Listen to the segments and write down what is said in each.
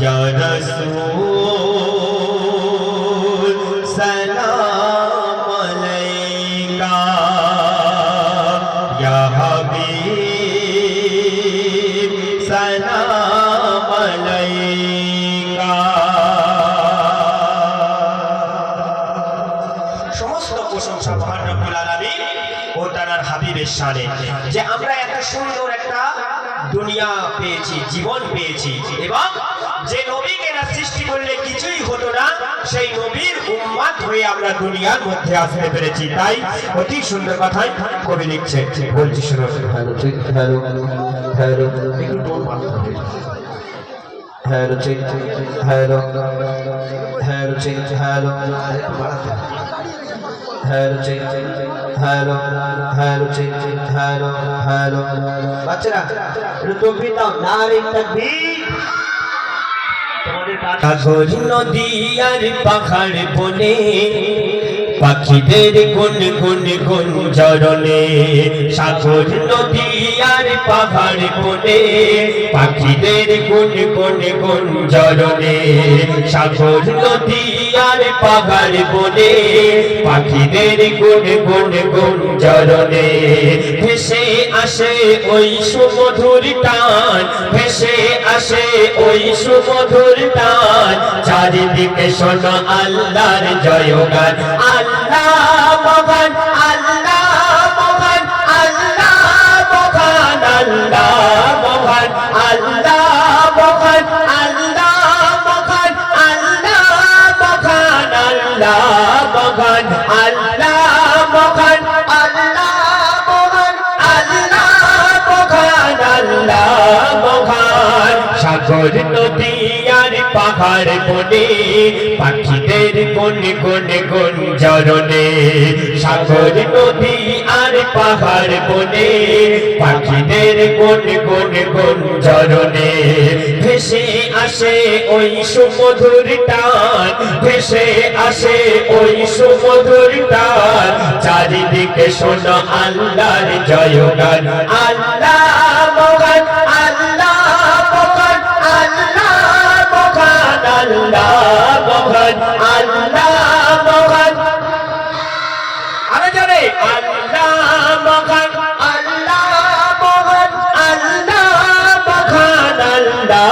या रसूल सलाम अलैका या हबीब सलाम अलैका। সমস্ত প্রশংসা মহান রব্বুল আলামিন ও তার হাবিবের শানে যে আমরা এত সুন্দর একটা দুনিয়া পেয়েছি, জীবন পেয়েছি, এবং যে নবীকে না সৃষ্টি করলে কিছুই হতো না সেই নবীর উম্মত হয়ে আমরা দুনিয়ার মধ্যে আসতে পেরেছি। তাই অতি সুন্দর কথাই কবি লিখছে, বলছি শুনো। হ্যালো হ্যালো হ্যালো একটু টোন বাড়াতে হবে। হ্যালো হ্যালো হ্যালো হ্যালো বাড়াতে হবে। Hello hello hello hello hello বাচ্চারা একটু তকবীর দাও, নারে তাকবীর। সাগর নদী আর পাহাড় বনে পাখিদের গুন গুন গুঞ্জরণে, সাগর নদী আর পাহাড় বনে পাখিদের গুন গুন গুঞ্জরণে, সাগর নদী আর পাহাড় বনে পাখিদের গুন গুন গুঞ্জরণে, ভেসে আসে ওই সুমধুর টান, ভেসে আসে ওই সুমধুর টান, চারিদিকে শোনো আল্লাহর জয়গান। আল্লাহ মহান, আল্লাহ মহান, আল্লাহ মহান, আল্লাহ মহান, আল্লাহ মহান, আল্লাহ মহান, আল্লাহ মহান, আল্লাহ মহান, আল্লাহ মহান, আল্লাহ মহান, আল্লাহ মহান, আল্লাহ মহান। সাগর নদী আর পাহাড় বনে পাখিদের গুন গুন গুঞ্জরণে, সাগর নদী আর পাহাড় বনে পাখিদের গুন গুন গুঞ্জরণে, ভেসে আসে ওই সুমধুর টান, ভেসে আসে ওই সুমধুর টান, চারিদিকে শোনো আল্লাহর জয়গান। আল্লাহ মহান, আল্লাহ মহান, আল্লাহ মহান, আল্লাহ মহান, আল্লাহ মহান। আরে জানে আল্লাহ মহান, আল্লাহ মহান, আল্লাহ মহান, আল্লাহ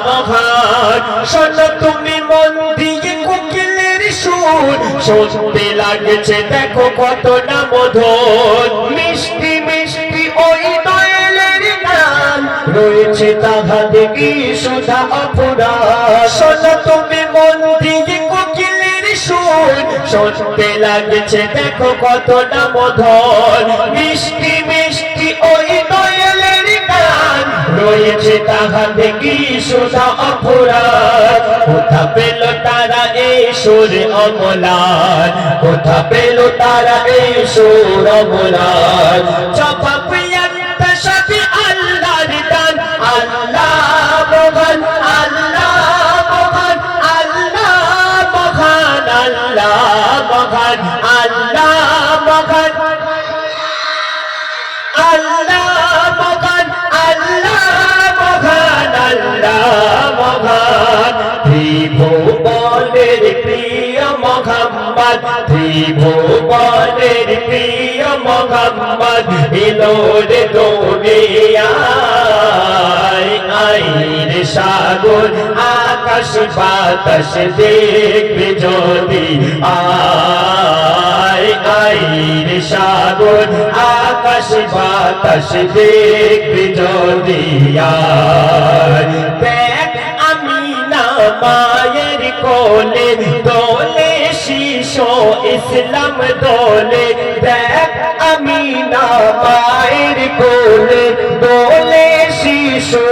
মহান। শোনো তুমি মন দিয়ে কোকিলের সুর, শুনতে লাগছে দেখো কত না মধুর, মিষ্টি মিষ্টি ওই দয়ালের গান, রয়েছে তাহাতে কি সুধা অপরাধ। শোনো তুমি মন দিয়ে কোকিলের সুর, শুনতে লাগছে দেখো কত না মধুর, মিষ্টি মিষ্টি ওই দয়ালের গান, রয়েছে তাহাতে কি সুধা অপরাধ। কোথা পেল তারা এই সুর অমলান, কোথা পেল তারা এই সুর অমলান, জবাব একটা সাথে আল্লাহর দান। আল্লাহ মহান, আল্লাহ মহান, আল্লাহ মহান, আল্লাহ মহান, আল্লাহ মহান, আল্লাহ মহান, আল্লাহ মহান, আল্লাহ মহান। ত্রিভুবনের প্রিয় মুহাম্মদ, ত্রিভুবনের প্রিয় মুহাম্মদ এলো রে দুনিয়ায়। আইর সাগর আকাশ বাতাস দেখবে যদি আয়, আইর সাগর আকাশ বাতাস দেখবে যদি আয়। দেখ আমিনা মায়ের কোলে দোলে শিশু ইসলাম দোলে, দেখ আমিনা মায়ের কোলে দোলে শিশু।